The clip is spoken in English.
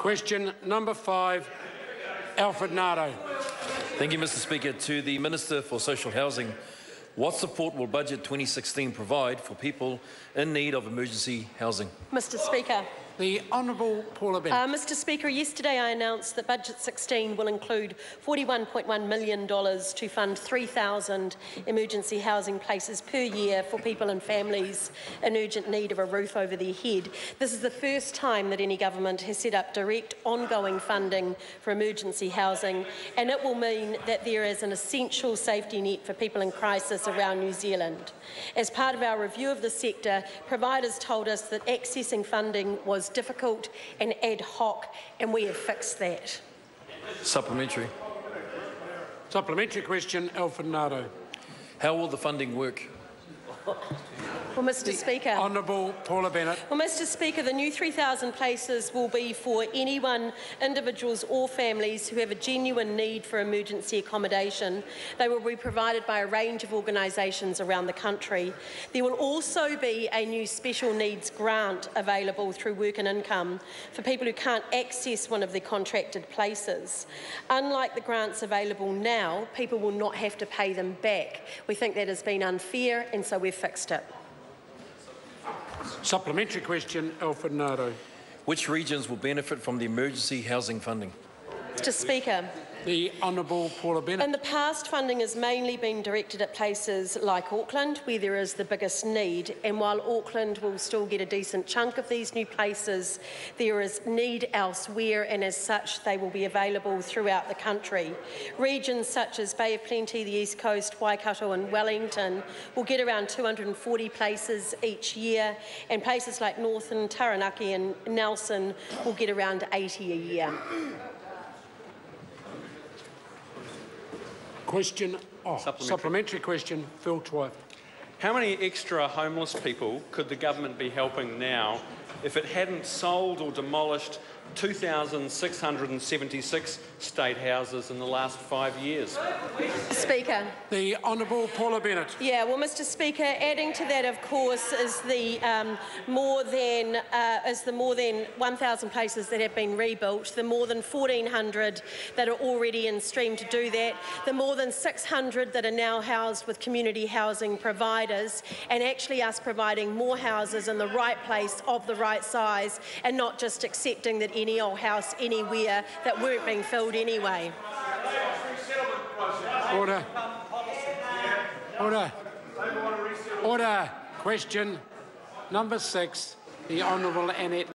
Question number 5, Alfred Ngaro. Thank you, Mr Speaker. To the Minister for Social Housing, what support will Budget 2016 provide for people in need of emergency housing? Mr Speaker. The Honourable Paula Bennett. Mr Speaker, yesterday I announced that Budget 16 will include $41.1 million to fund 3,000 emergency housing places per year for people and families in urgent need of a roof over their head. This is the first time that any government has set up direct ongoing funding for emergency housing, and it will mean that there is an essential safety net for people in crisis around New Zealand. As part of our review of the sector, providers told us that accessing funding was difficult and ad hoc, and we have fixed that. Supplementary. Supplementary question, Alfred Ngaro. How will the funding work? Well, Mr Speaker. Honourable Paula Bennett. Well, Mr Speaker, the new 3,000 places will be for anyone, individuals or families who have a genuine need for emergency accommodation. They will be provided by a range of organisations around the country. There will also be a new special needs grant available through Work and Income for people who can't access one of the contracted places. Unlike the grants available now, people will not have to pay them back. We think that has been unfair, and so we've fixed it. Supplementary question, Alfred Ngaro. Which regions will benefit from the emergency housing funding? Mr Speaker. The Honourable Paula Bennett. In the past, funding has mainly been directed at places like Auckland, where there is the biggest need, and while Auckland will still get a decent chunk of these new places, there is need elsewhere, and as such they will be available throughout the country. Regions such as Bay of Plenty, the East Coast, Waikato and Wellington will get around 240 places each year, and places like Northern, Taranaki and Nelson will get around 80 a year. Supplementary question, Phil Twyford. How many extra homeless people could the government be helping now if it hadn't sold or demolished 2,676 state houses in the last 5 years? Speaker. The Honourable Paula Bennett. Yeah, well, Mr Speaker, adding to that, of course, is the more than 1,000 places that have been rebuilt, the more than 1,400 that are already in stream to do that, the more than 600 that are now housed with community housing providers, and actually us providing more houses in the right place of the right size, and not just accepting that any old house anywhere that weren't being filled anyway. Order. Order. Order. Question number 6, the Honourable Annette.